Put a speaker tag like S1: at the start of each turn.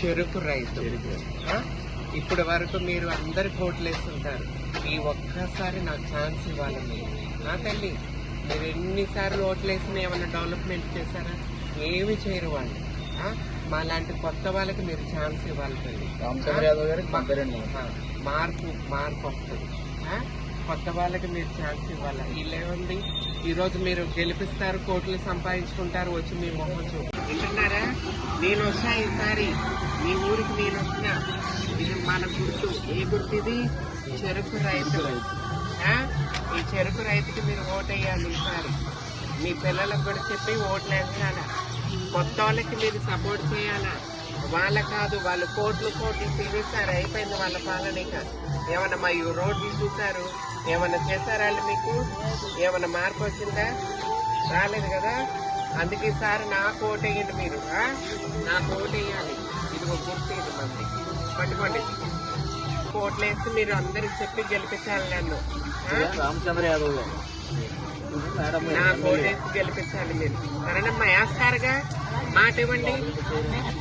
S1: చెరుకు రైతు. ఇప్పటి వరకు మీరు అందరు ఓట్లేస్తుంటారు. ఈ ఒక్కసారి నాకు ఛాన్స్ ఇవ్వాలి మీరు. నా తల్లి, మీరు ఎన్నిసార్లు ఓట్లేసినా ఏమైనా డెవలప్మెంట్ చేశారా? ఏమి చేయరు వాళ్ళు. మా లాంటి కొత్త వాళ్ళకి మీరు ఛాన్స్ ఇవ్వాలి తల్లి. మార్పు వస్తుంది. కొత్త వాళ్ళకి మీరు ఛాన్స్ ఇవ్వాలి. వీళ్ళేముంది, ఈరోజు మీరు గెలిపిస్తారు, కోట్లు సంపాదించుకుంటారు, వచ్చి మీ మొహం వింటున్నారా? నేను వస్తా ఈసారి మీ ఊరికి, నేను వస్తున్నా. ఇది మన గుర్తు. ఏ గుర్తు ఇది? చెరుకు రైతు. ఈ చెరుకు రైతుకి మీరు ఓటేయాలి ఈసారి. మీ పిల్లలకు కూడా చెప్పి ఓట్లు వేయాలా. కొత్త వాళ్ళకి మీరు సపోర్ట్ చేయాలా. వాళ్ళ కాదు, వాళ్ళు కోట్లు తిరిగిస్తారు. అయిపోయింది వాళ్ళ పాలనిక. ఏమన్నా మా ఈ రోడ్లు చూసారు? ఏమన్నా చేశారా వాళ్ళు మీకు? ఏమన్నా మార్పు వచ్చిందా? రాలేదు కదా. అందుకే ఈసారి నాకు ఓటేయండి మీరు. నాకు ఓటేయాలి. ఇది ఒక గుర్తు. ఇది మంది పట్టుకోండి. ఓట్లేసి మీరు అందరికి చెప్పి గెలిపించాలి నన్ను.
S2: రామచంద్ర యాదవ్
S1: నాకు ఓటేసి గెలిపించాలి మీరు. సరేనమ్మా, వేస్తారుగా, మాట ఇవ్వండి.